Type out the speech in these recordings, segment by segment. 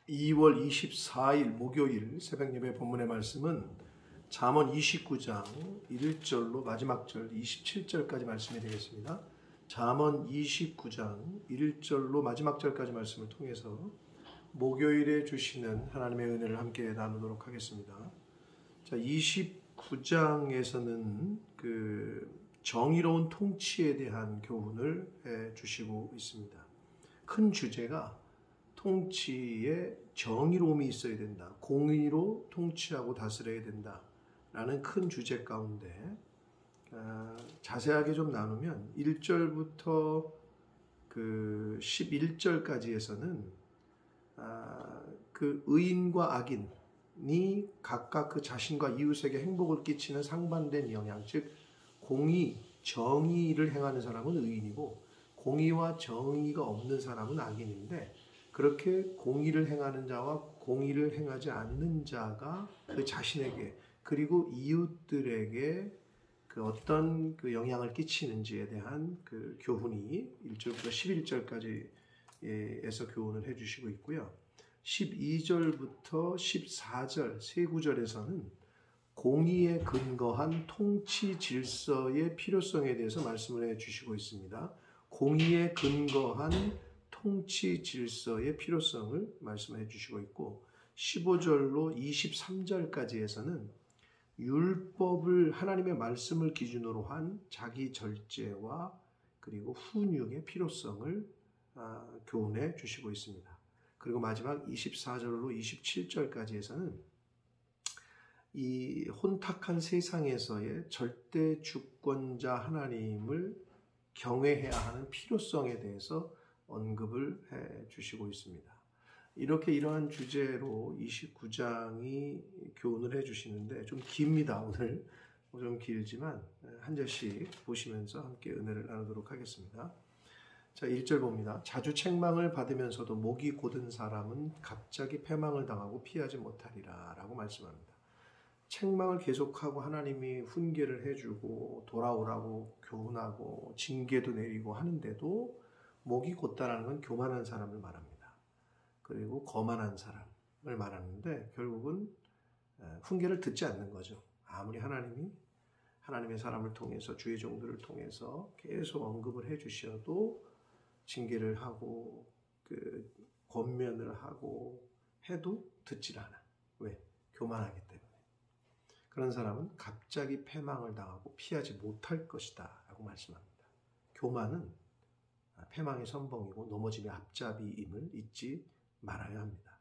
2월 24일 목요일 새벽예배 본문의 말씀은 잠언 29장 1절로 마지막 절 27절까지 말씀이 되겠습니다. 잠언 29장 1절로 마지막 절까지 말씀을 통해서 목요일에 주시는 하나님의 은혜를 함께 나누도록 하겠습니다. 자, 29장에서는 정의로운 통치에 대한 교훈을 해 주시고 있습니다. 큰 주제가 통치에 정의로움이 있어야 된다. 공의로 통치하고 다스려야 된다. 라는 큰 주제 가운데 자세하게 좀 나누면 1절부터 11절까지에서는 그 의인과 악인이 각각 그 자신과 이웃에게 행복을 끼치는 상반된 영향, 즉 공의, 정의를 행하는 사람은 의인이고 공의와 정의가 없는 사람은 악인인데, 그렇게 공의를 행하는 자와 공의를 행하지 않는 자가 그 자신에게 그리고 이웃들에게 그 어떤 그 영향을 끼치는지에 대한 그 교훈이 1절부터 11절까지에서 교훈을 해주시고 있고요. 12절부터 14절 세 구절에서는 공의에 근거한 통치 질서의 필요성에 대해서 말씀을 해주시고 있습니다. 공의에 근거한 통치 질서의 필요성을 말씀해 주시고 있고, 15절로 23절까지에서는 율법을, 하나님의 말씀을 기준으로 한 자기 절제와 그리고 훈육의 필요성을 교훈해 주시고 있습니다. 그리고 마지막 24절로 27절까지에서는 이 혼탁한 세상에서의 절대 주권자 하나님을 경외해야 하는 필요성에 대해서 언급을 해 주시고 있습니다. 이렇게 이러한 주제로 29장이 교훈을 해 주시는데 좀 깁니다. 오늘 좀 길지만 한 절씩 보시면서 함께 은혜를 나누도록 하겠습니다. 자, 1절 봅니다. 자주 책망을 받으면서도 목이 곧은 사람은 갑자기 패망을 당하고 피하지 못하리라 라고 말씀합니다. 책망을 계속하고 하나님이 훈계를 해주고 돌아오라고 교훈하고 징계도 내리고 하는데도 목이 곧다라는 건 교만한 사람을 말합니다. 그리고 거만한 사람을 말하는데 결국은 훈계를 듣지 않는 거죠. 아무리 하나님의 사람을 통해서 주의 종들을 통해서 계속 언급을 해주셔도 징계를 하고 권면을 하고 해도 듣질 않아. 왜? 교만하기 때문에. 그런 사람은 갑자기 패망을 당하고 피하지 못할 것이다 라고 말씀합니다. 교만은 패망의 선봉이고 넘어짐의 앞잡이임을 잊지 말아야 합니다.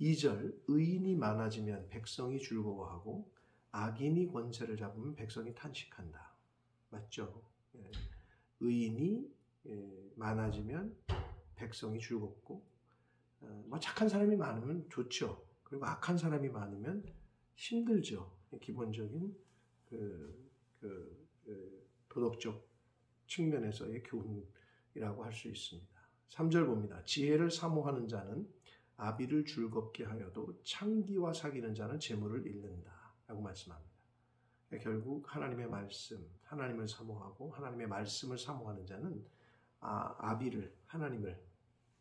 2절, 의인이 많아지면 백성이 즐거워하고 악인이 권세를 잡으면 백성이 탄식한다. 맞죠? 의인이 많아지면 백성이 즐겁고 착한 사람이 많으면 좋죠. 그리고 악한 사람이 많으면 힘들죠. 기본적인 도덕적 측면에서의 교훈이라고 할 수 있습니다. 3절 봅니다. 지혜를 사모하는 자는 아비를 즐겁게 하여도 창기와 사귀는 자는 재물을 잃는다 라고 말씀합니다. 결국 하나님의 말씀, 하나님을 사모하고 하나님의 말씀을 사모하는 자는 아비를, 하나님을,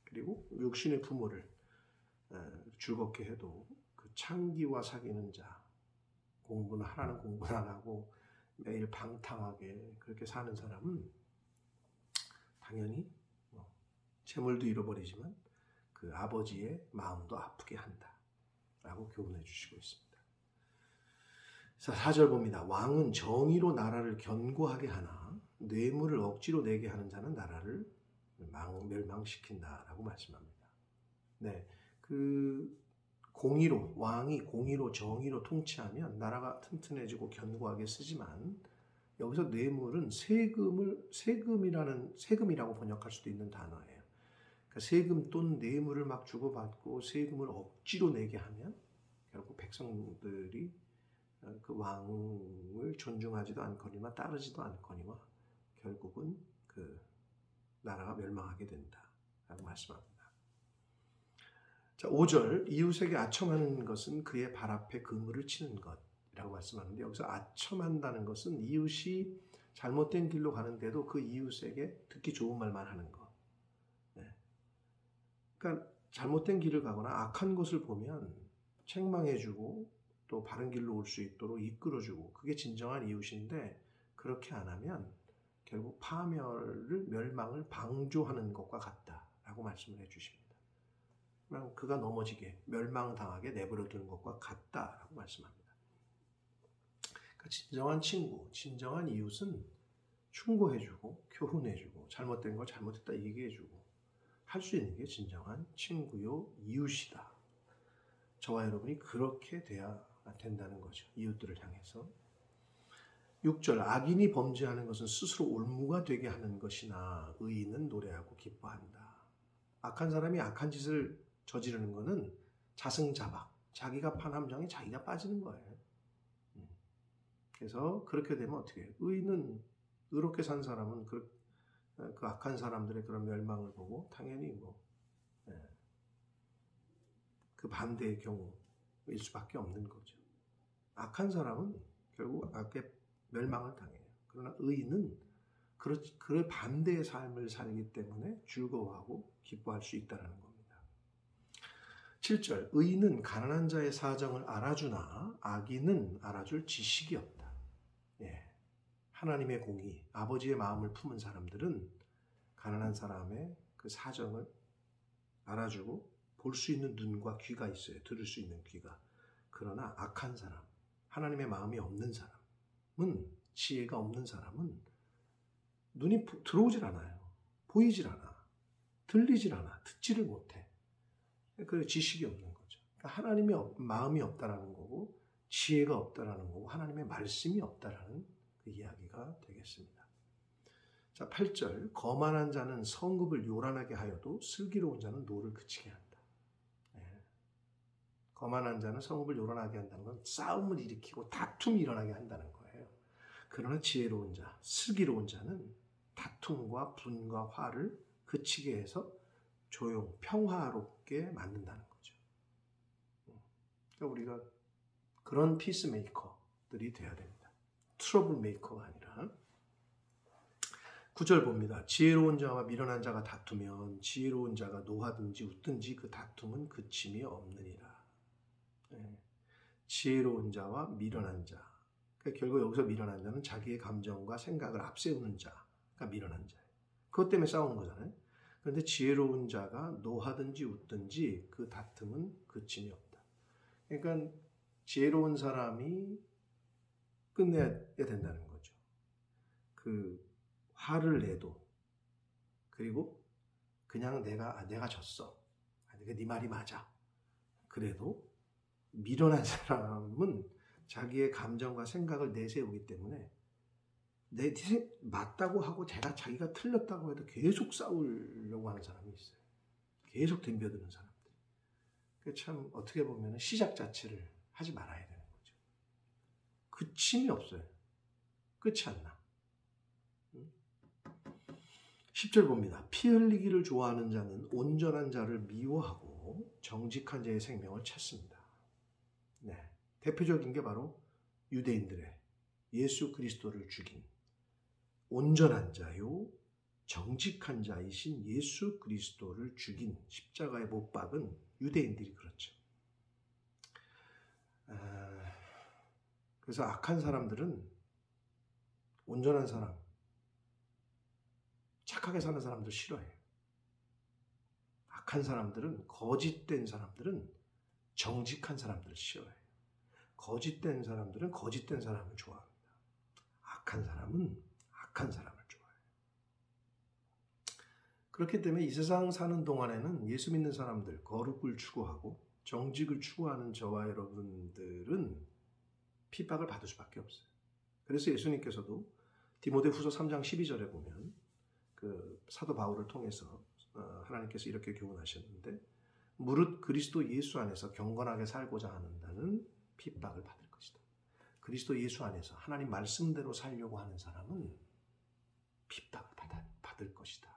그리고 육신의 부모를 즐겁게 해도 그 창기와 사귀는 자, 하라는 공부는 안 하고 매일 방탕하게 그렇게 사는 사람은 당연히 재물도 잃어버리지만 그 아버지의 마음도 아프게 한다 라고 교훈해 주시고 있습니다. 4절 봅니다. 왕은 정의로 나라를 견고하게 하나 뇌물을 억지로 내게 하는 자는 나라를 멸망시킨다 라고 말씀합니다. 네, 왕이 공의로 정의로 통치하면 나라가 튼튼해지고 견고하게 쓰지만, 여기서 뇌물은 세금이라고 번역할 수도 있는 단어예요. 그러니까 세금 또는 뇌물을 막 주고받고 세금을 억지로 내게 하면 결국 백성들이 그 왕을 존중하지도 않거니와 따르지도 않거니와 결국은 그 나라가 멸망하게 된다라고 말씀합니다. 자, 5절, 이웃에게 아첨하는 것은 그의 발 앞에 그물을 치는 것이라고 말씀하는데, 여기서 아첨한다는 것은 이웃이 잘못된 길로 가는데도 그 이웃에게 듣기 좋은 말만 하는 것. 네. 그러니까 잘못된 길을 가거나 악한 것을 보면 책망해주고 또 바른 길로 올 수 있도록 이끌어주고, 그게 진정한 이웃인데, 그렇게 안 하면 결국 파멸을, 멸망을 방조하는 것과 같다라고 말씀을 해주십니다. 그냥 그가 넘어지게, 멸망당하게 내버려두는 것과 같다라고 말씀합니다. 그러니까 진정한 친구, 진정한 이웃은 충고해주고 교훈해주고 잘못된 걸 잘못했다 얘기해주고 할 수 있는 게 진정한 친구요 이웃이다. 저와 여러분이 그렇게 돼야 된다는 거죠. 이웃들을 향해서. 6절, 악인이 범죄하는 것은 스스로 올무가 되게 하는 것이나 의인은 노래하고 기뻐한다. 악한 사람이 악한 짓을 저지르는 것은 자승자박, 자기가 판 함정에 자기가 빠지는 거예요. 그래서 그렇게 되면 어떻게 해요? 의인은, 의롭게 산 사람은 그 악한 사람들의 그런 멸망을 보고 당연히 그 반대의 경우일 수밖에 없는 거죠. 악한 사람은 결국 악의 멸망을 당해요. 그러나 의인은 그 반대의 삶을 살기 때문에 즐거워하고 기뻐할 수 있다는 겁니다. 7절, 의인은 가난한 자의 사정을 알아주나 악인은 알아줄 지식이 없다. 하나님의 공의, 아버지의 마음을 품은 사람들은 가난한 사람의 그 사정을 알아주고 볼 수 있는 눈과 귀가 있어요. 들을 수 있는 귀가. 그러나 악한 사람, 하나님의 마음이 없는 사람은, 지혜가 없는 사람은 눈이 들어오질 않아요. 보이질 않아. 들리질 않아. 듣지를 못해. 그 지식이 없는 거죠. 그러니까 하나님의 마음이 없다라는 거고, 지혜가 없다라는 거고, 하나님의 말씀이 없다라는 그 이야기가 되겠습니다. 자, 8절, 거만한 자는 성읍을 요란하게 하여도 슬기로운 자는 노를 그치게 한다. 거만한 자는 성읍을 요란하게 한다는 건 싸움을 일으키고 다툼이 일어나게 한다는 거예요. 그러나 지혜로운 자, 슬기로운 자는 다툼과 분과 화를 그치게 해서 평화롭게 만든다는 거죠. 그러니까 우리가 그런 피스메이커들이 돼야 됩니다. 트러블 메이커가 아니라. 9절 봅니다. 지혜로운 자와 미련한 자가 다투면 지혜로운 자가 노하든지 웃든지 그 다툼은 그침이 없느니라. 지혜로운 자와 미련한 자. 그러니까 결국 여기서 미련한 자는 자기의 감정과 생각을 앞세우는 자가 미련한 자예요. 그것 때문에 싸우는 거잖아요. 그런데 지혜로운 자가 노하든지 웃든지 그 다툼은 그침이 없다. 그러니까 지혜로운 사람이 끝내야 된다는 거죠. 그 화를 내도, 그리고 그냥 내가 졌어. 네 말이 맞아. 그래도 미련한 사람은 자기의 감정과 생각을 내세우기 때문에 맞다고 하고 자기가 틀렸다고 해도 계속 싸우려고 하는 사람이 있어요. 계속 덤벼드는 사람들. 참 어떻게 보면 시작 자체를 하지 말아야 되는 거죠. 그침이 없어요. 끝이 안 나. 10절 봅니다. 피 흘리기를 좋아하는 자는 온전한 자를 미워하고 정직한 자의 생명을 찾습니다. 대표적인 게 바로 유대인들의 예수 그리스도를 죽인 온전한 자요 정직한 자이신 예수 그리스도를 죽인 십자가에 못 박은 유대인들이 그렇죠. 그래서 악한 사람들은 온전한 사람, 착하게 사는 사람들 싫어해요. 악한 사람들은, 거짓된 사람들은 정직한 사람들을 싫어해요. 거짓된 사람들은 거짓된 사람을 좋아합니다. 악한 사람은 악한 사람을 좋아해요. 그렇기 때문에 이 세상 사는 동안에는 예수 믿는 사람들, 거룩을 추구하고 정직을 추구하는 저와 여러분들은 핍박을 받을 수밖에 없어요. 그래서 예수님께서도 디모데후서 3장 12절에 보면 그 사도 바울을 통해서 하나님께서 이렇게 교훈하셨는데, 무릇 그리스도 예수 안에서 경건하게 살고자 하는다는 핍박을 받을 것이다. 그리스도 예수 안에서 하나님 말씀대로 살려고 하는 사람은 핍박을 받을 것이다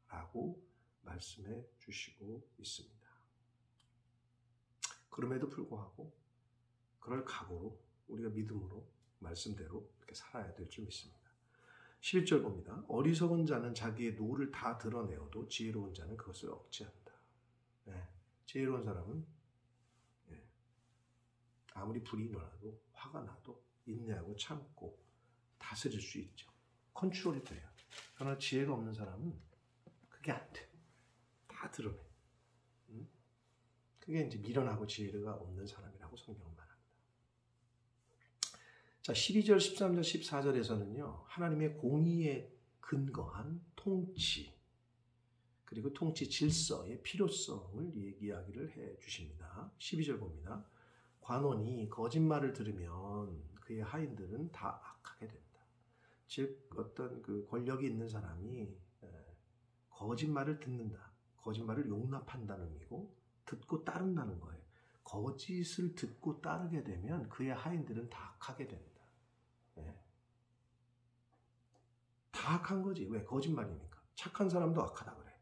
라고 말씀해 주시고 있습니다. 그럼에도 불구하고 그럴 각오로 우리가 믿음으로 말씀대로 이렇게 살아야 될 줄 믿습니다. 11절 봅니다. 어리석은 자는 자기의 노를 다 드러내어도 지혜로운 자는 그것을 억제한다. 지혜로운 사람은 아무리 불이 일어나도 화가 나도 인내하고 참고 다스릴 수 있죠. 컨트롤이 돼요. 그러나 지혜가 없는 사람은 그게 안 돼. 다 드러내. 그게 이제 미련하고 지혜가 없는 사람이라고 성경은 말합니다. 자, 12절, 13절, 14절에서는요. 하나님의 공의에 근거한 통치 그리고 통치 질서의 필요성을 이야기를 해 주십니다. 12절 봅니다. 관원이 거짓말을 들으면 그의 하인들은 다 악하게 된다. 즉 어떤 그 권력이 있는 사람이 거짓말을 듣는다. 거짓말을 용납한다는 의미고 듣고 따른다는 거예요. 거짓을 듣고 따르게 되면 그의 하인들은 다 악하게 된다. 다 악한 거지. 왜? 거짓말이니까. 착한 사람도 악하다 그래.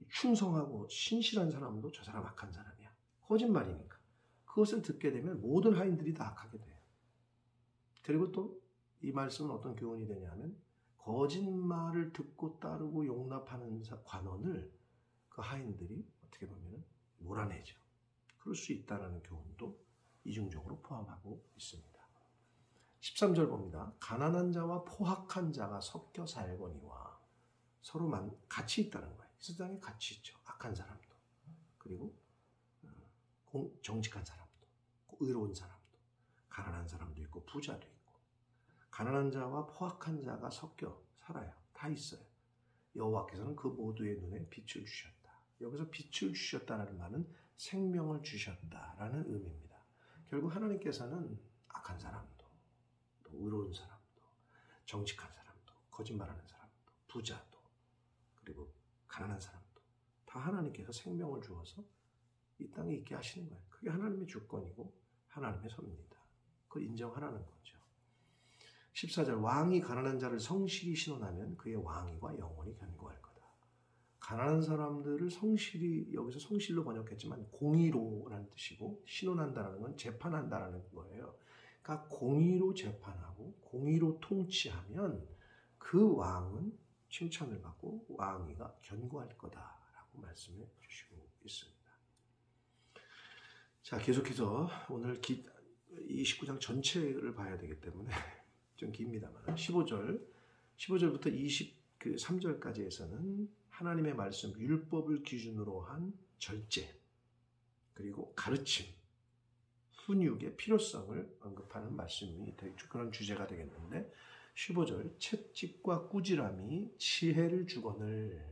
충성하고 신실한 사람도 저 사람 악한 사람이야. 거짓말이니까. 그것을 듣게 되면 모든 하인들이 다 악하게 돼요. 그리고 또 이 말씀은 어떤 교훈이 되냐면 거짓말을 듣고 따르고 용납하는 관원을 그 하인들이 어떻게 보면 몰아내죠. 그럴 수 있다는 교훈도 이중적으로 포함하고 있습니다. 13절 봅니다. 가난한 자와 포학한 자가 섞여 살거니와 서로만 같이 있다는 거예요. 세상에 같이 있죠. 악한 사람도 그리고 정직한 사람도 의로운 사람도 가난한 사람도 있고 부자도 있고 가난한 자와 포학한 자가 섞여 살아요. 다 있어요. 여호와께서는 그 모두의 눈에 빛을 주셨다. 여기서 빛을 주셨다는 말은 생명을 주셨다라는 의미입니다. 결국 하나님께서는 악한 사람도 또 의로운 사람도 정직한 사람도 거짓말하는 사람도 부자도 그리고 가난한 사람도 다 하나님께서 생명을 주어서 이 땅에 있게 하시는 거예요. 그게 하나님의 주권이고 하나님의 섭니다. 그걸 인정하라는 거죠. 14절 왕이 가난한 자를 성실히 신원하면 그의 왕위가 영원히 견고할 거다. 가난한 사람들을 성실히 여기서 성실로 번역했지만 공의로라는 뜻이고 신원한다는 건 재판한다는 거예요. 그러니까 공의로 재판하고 공의로 통치하면 그 왕은 칭찬을 받고 왕위가 견고할 거다라고 말씀해 주시고 있습니다. 자, 계속해서 오늘 29장 전체를 봐야 되기 때문에 좀 깁니다만 15절부터 23절까지에서는 하나님의 말씀, 율법을 기준으로 한 절제 그리고 가르침, 훈육의 필요성을 언급하는 말씀이 그런 주제가 되겠는데 15절 채찍과 꾸지람이 지혜를 주거늘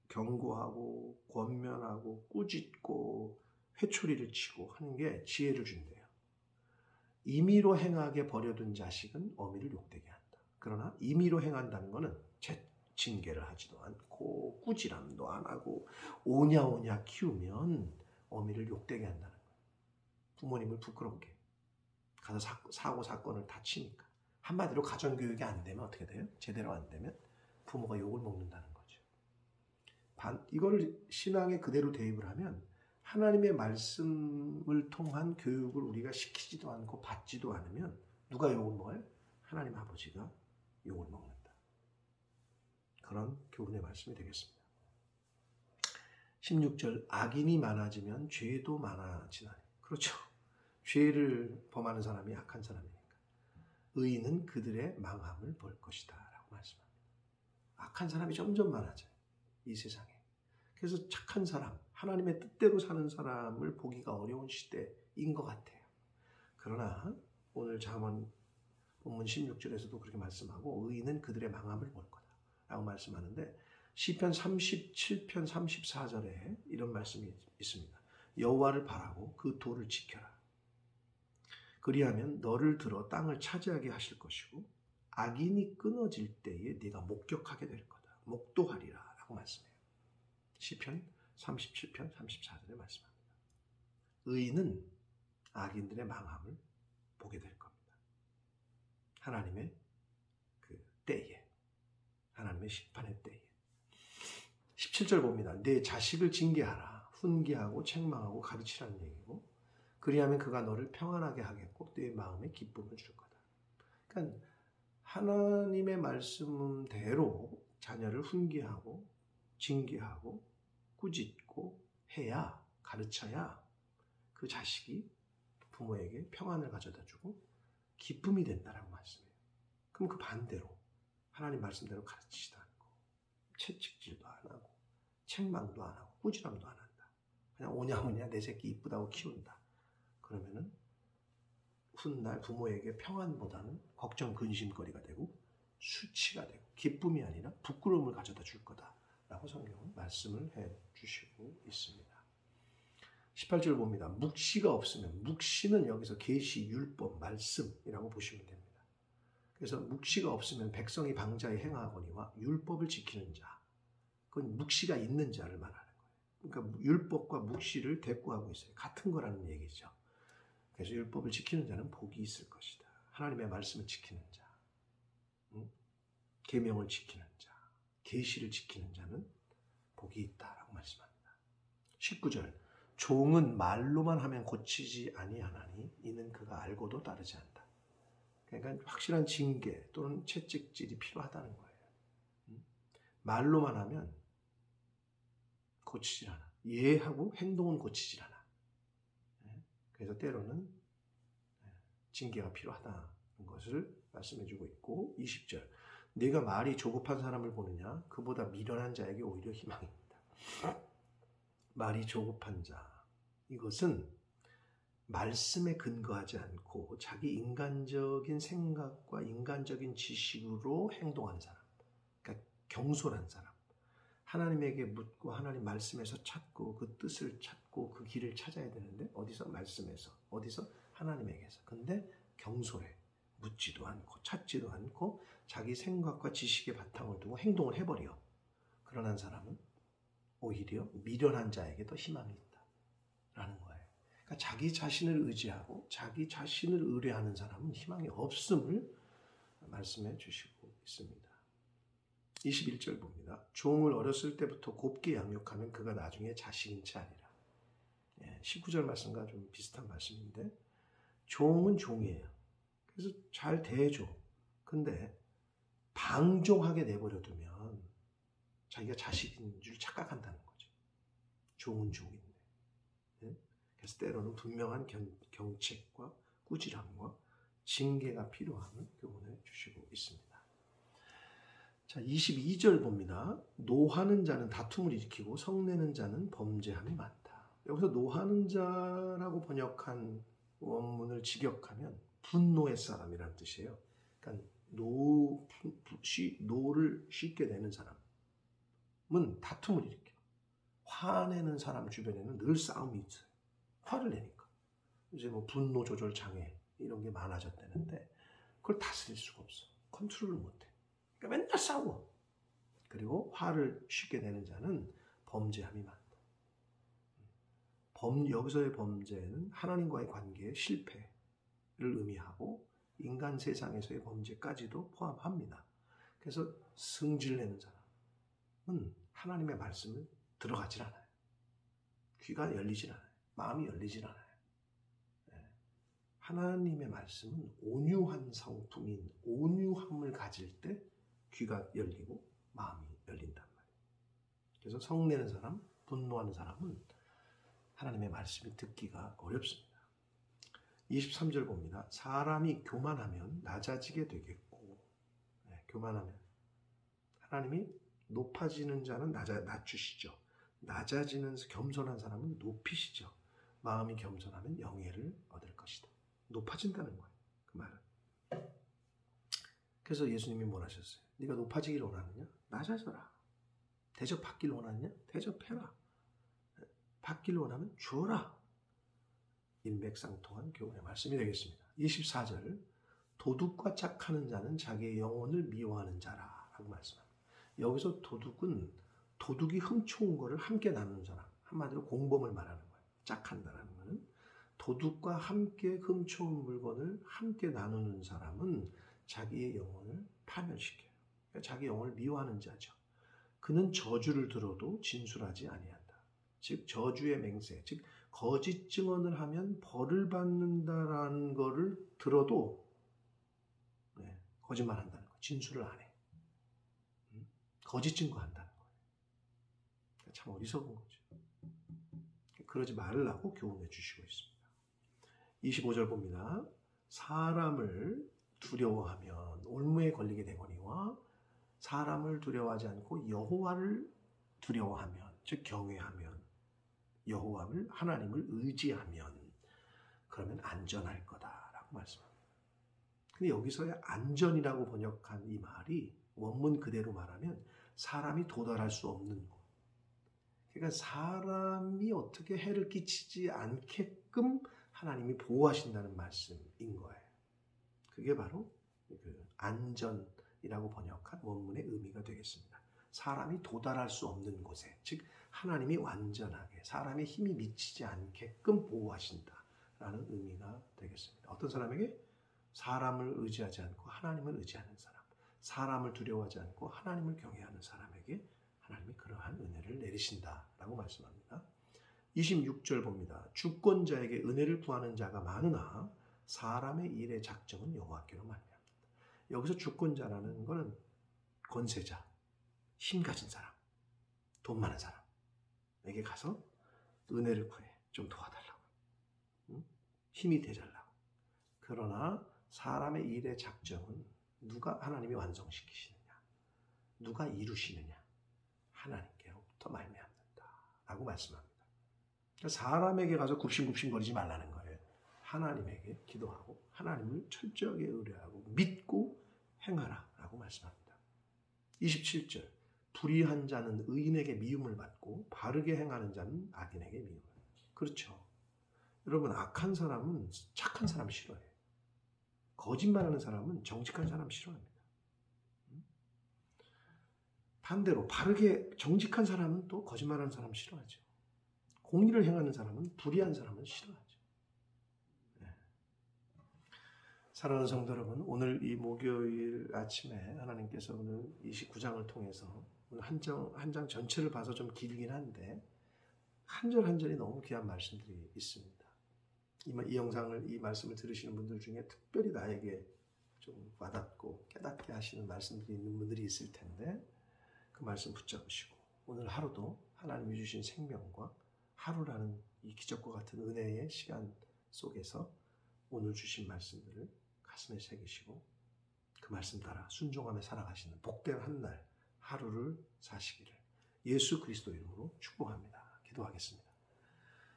경고하고 권면하고 꾸짖고 회초리를 치고 하는 게 지혜를 준대요. 임의로 행하게 버려둔 자식은 어미를 욕되게 한다. 그러나 임의로 행한다는 것은 징계를 하지도 않고 꾸지람도 안 하고 오냐오냐 키우면 어미를 욕되게 한다는 거예요. 부모님을 부끄럽게 가서 사고 사건을 다치니까. 한마디로 가정교육이 안 되면 어떻게 돼요? 제대로 안 되면 부모가 욕을 먹는다는 거죠. 이거를 신앙에 그대로 대입을 하면 하나님의 말씀을 통한 교육을 우리가 시키지도 않고 받지도 않으면 누가 욕을 먹어요? 하나님 아버지가 욕을 먹는다. 그런 교훈의 말씀이 되겠습니다. 16절 악인이 많아지면 죄도 많아지나니. 그렇죠. 죄를 범하는 사람이 악한 사람이니까. 의인은 그들의 망함을 볼 것이다 라고 말씀합니다. 악한 사람이 점점 많아져요. 이 세상에. 그래서 착한 사람, 하나님의 뜻대로 사는 사람을 보기가 어려운 시대인 것 같아요. 그러나 오늘 잠언 본문 16절에서도 그렇게 말씀하고 의인은 그들의 망함을 볼 거다 라고 말씀하는데 시편 37편 34절에 이런 말씀이 있습니다. 여호와를 바라고 그 도를 지켜라. 그리하면 너를 들어 땅을 차지하게 하실 것이고 악인이 끊어질 때에 네가 목격하게 될 거다. 목도하리라 라고 말씀해요. 시편 37편 34절에 말씀합니다. 의인은 악인들의 망함을 보게 될 겁니다. 하나님의 그 때에, 하나님의 심판의 때에. 17절 봅니다. 내 자식을 징계하라. 훈계하고 책망하고 가르치라는 얘기고 그리하면 그가 너를 평안하게 하겠고 내 마음에 기쁨을 줄 거다. 그러니까 하나님의 말씀대로 자녀를 훈계하고 징계하고 꾸짖고 해야, 가르쳐야 그 자식이 부모에게 평안을 가져다주고 기쁨이 된다라고 말씀해요. 그럼 그 반대로 하나님 말씀대로 가르치지도 않고 채찍질도 안 하고 책망도 안 하고 꾸지람도 안 한다. 그냥 오냐오냐 내 새끼 이쁘다고 키운다. 그러면은 훗날 부모에게 평안보다는 걱정 근심거리가 되고 수치가 되고 기쁨이 아니라 부끄러움을 가져다 줄 거다라고 성경은 말씀을 해 주시고 있습니다. 18절 봅니다. 묵시가 없으면, 묵시는 여기서 계시, 율법, 말씀이라고 보시면 됩니다. 그래서 묵시가 없으면 백성이 방자에 행하거니와 율법을 지키는 자, 그건 묵시가 있는 자를 말하는 거예요. 그러니까 율법과 묵시를 대꾸하고 있어요. 같은 거라는 얘기죠. 그래서 율법을 지키는 자는 복이 있을 것이다. 하나님의 말씀을 지키는 자, 계명을 지키는 자, 계시를 지키는 자는 복이 있다라고 말씀합니다. 19절 종은 말로만 하면 고치지 아니하나니 이는 그가 알고도 따르지 않다. 그러니까 확실한 징계 또는 채찍질이 필요하다는 거예요. 말로만 하면 고치질 않아. 예하고 행동은 고치질 않아. 그래서 때로는 징계가 필요하다는 것을 말씀해주고 있고 20절 네가 말이 조급한 사람을 보느냐 그보다 미련한 자에게 오히려 희망입니다. 말이 조급한 자 이것은 말씀에 근거하지 않고 자기 인간적인 생각과 인간적인 지식으로 행동하는 사람, 그러니까 경솔한 사람, 하나님에게 묻고 하나님 말씀에서 찾고 그 뜻을 찾고 그 길을 찾아야 되는데 어디서? 말씀에서, 어디서? 하나님에게서. 근데 경솔해. 묻지도 않고 찾지도 않고 자기 생각과 지식의 바탕을 두고 행동을 해버려. 그러한 사람은 오히려 미련한 자에게 더 희망이 있다라는 거예요. 그러니까 자기 자신을 의지하고 자기 자신을 의뢰하는 사람은 희망이 없음을 말씀해 주시고 있습니다. 21절 봅니다. 종을 어렸을 때부터 곱게 양육하면 그가 나중에 자식인 채 아니라. 19절 말씀과 좀 비슷한 말씀인데 종은 종이에요. 그래서 잘 대해줘. 근데 방종하게 내버려두면 자기가 자식인 줄 착각한다는 거죠. 종은 종인데. 그래서 때로는 분명한 경책과 꾸지람과 징계가 필요함을 교훈해 주시고 있습니다. 자, 22절 봅니다. 노하는 자는 다툼을 일으키고 성내는 자는 범죄함이 많다. 여기서 노하는 자라고 번역한 원문을 직역하면 분노의 사람이라는 뜻이에요. 그러니까 노를 쉽게 내는 사람은 다툼을 일으켜. 화내는 사람 주변에는 늘 싸움이 있어요. 화를 내니까. 이제 뭐 분노 조절 장애 이런 게 많아졌다는데 그걸 다스릴 수가 없어. 컨트롤을 못해. 그러니까 맨날 싸워. 그리고 화를 쉽게 내는 자는 범죄함이 많다. 여기서의 범죄는 하나님과의 관계의 실패를 의미하고 인간 세상에서의 범죄까지도 포함합니다. 그래서 승질내는 사람은 하나님의 말씀을 들어가질 않아요. 귀가 열리질 않아요. 마음이 열리질 않아요. 하나님의 말씀은 온유한 성품인 온유함을 가질 때 귀가 열리고 마음이 열린단 말이에요. 그래서 성내는 사람, 분노하는 사람은 하나님의 말씀을 듣기가 어렵습니다. 23절 봅니다. 사람이 교만하면 낮아지게 되겠고, 교만하면 하나님이 높아지는 자는 낮추시죠. 낮아지는 겸손한 사람은 높이시죠. 마음이 겸손하면 영예를 얻을 것이다. 높아진다는 거예요. 그 말은. 그래서 예수님이 뭘 하셨어요? 네가 높아지기를 원하느냐? 낮아져라. 대접받기를 원하느냐? 대접해라. 받기를 원하면 주어라. 일맥상통한 교훈의 말씀이 되겠습니다. 24절 도둑과 착하는 자는 자기의 영혼을 미워하는 자라 라고 말씀합니다. 여기서 도둑이 훔쳐온 것을 함께 나누는 사람, 한마디로 공범을 말하는 거예요. 짝한다라는 것은 도둑과 함께 훔쳐온 물건을 함께 나누는 사람은 자기의 영혼을 파멸시켜요. 그러니까 자기 영혼을 미워하는 자죠. 그는 저주를 들어도 진술하지 아니한다. 즉 저주의 맹세, 즉 거짓 증언을 하면 벌을 받는다라는 것을 들어도 거짓말한다는 거, 진술을 안 해. 거짓 증거한다는 거예요. 참 어리석은 거죠. 그러지 말라고 교훈해 주시고 있습니다. 25절 봅니다. 사람을 두려워하면 올무에 걸리게 되거니와 사람을 두려워하지 않고 여호와를 두려워하면, 즉 경외하면, 여호와를 하나님을 의지하면 그러면 안전할 거다라고 말씀합니다. 근데 여기서의 안전이라고 번역한 이 말이 원문 그대로 말하면 사람이 도달할 수 없는 곳. 그러니까 사람이 어떻게 해를 끼치지 않게끔 하나님이 보호하신다는 말씀인 거예요. 그게 바로 그 안전이라고 번역한 원문의 의미가 되겠습니다. 사람이 도달할 수 없는 곳에, 즉 하나님이 완전하게 사람의 힘이 미치지 않게끔 보호하신다라는 의미가 되겠습니다. 어떤 사람에게? 사람을 의지하지 않고 하나님을 의지하는 사람, 사람을 두려워하지 않고 하나님을 경외하는 사람에게 하나님이 그러한 은혜를 내리신다라고 말씀합니다. 26절 봅니다. 주권자에게 은혜를 구하는 자가 많으나 사람의 일의 작정은 여호와께로 말미암는다. 여기서 주권자라는 것은 권세자, 힘 가진 사람, 돈 많은 사람에게 가서 은혜를 구해. 좀 도와달라고. 힘이 되달라고. 그러나 사람의 일의 작정은 누가 하나님이 완성시키시느냐, 누가 이루시느냐, 하나님께로부터 말미암는다라고 말씀합니다. 그러니까 사람에게 가서 굽신굽신거리지 말라는 거예요. 하나님에게 기도하고 하나님을 철저하게 의뢰하고 믿고 행하라라고 말씀합니다. 27절 불의한 자는 의인에게 미움을 받고 바르게 행하는 자는 악인에게 미움을 받습니다. 그렇죠. 여러분, 악한 사람은 착한 사람 싫어해요. 거짓말하는 사람은 정직한 사람 싫어합니다. 반대로 바르게 정직한 사람은 또 거짓말하는 사람 싫어하죠. 공의를 행하는 사람은 불의한 사람은 싫어하죠. 네. 사랑하는 성도 여러분, 오늘 이 목요일 아침에 하나님께서 오늘 29장을 통해서 오늘 한 장 전체를 봐서 좀 길긴 한데 한 절 한 절이 너무 귀한 말씀들이 있습니다. 이 영상을, 이 말씀을 들으시는 분들 중에 특별히 나에게 좀 와닿고 깨닫게 하시는 말씀들이 있는 분들이 있을 텐데 그 말씀 붙잡으시고 오늘 하루도 하나님이 주신 생명과 하루라는 이 기적과 같은 은혜의 시간 속에서 오늘 주신 말씀들을 가슴에 새기시고 그 말씀 따라 순종하며 살아가시는 복된 한 날 하루를 사시기를 예수 그리스도 이름으로 축복합니다. 기도하겠습니다.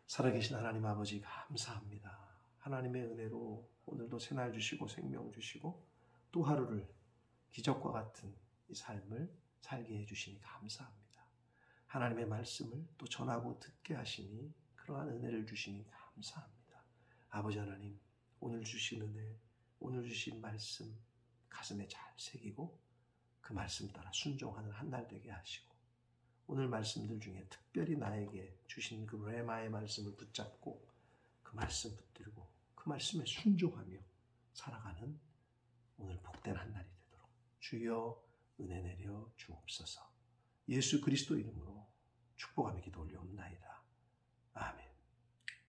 살아계신 하나님 아버지 감사합니다. 하나님의 은혜로 오늘도 새날 주시고 생명 주시고 또 하루를 기적과 같은 이 삶을 살게 해주시니 감사합니다. 하나님의 말씀을 또 전하고 듣게 하시니 그러한 은혜를 주시니 감사합니다. 아버지 하나님, 오늘 주신 은혜, 오늘 주신 말씀 가슴에 잘 새기고 그 말씀 따라 순종하는 한 날 되게 하시고 오늘 말씀들 중에 특별히 나에게 주신 그 레마의 말씀을 붙잡고 그 말씀 붙들고 그 말씀에 순종하며 살아가는 오늘 복된 한 날이 되도록 주여 은혜 내려 주옵소서. 예수 그리스도 이름으로 축복하며 기도 올려옵나이다. 아멘.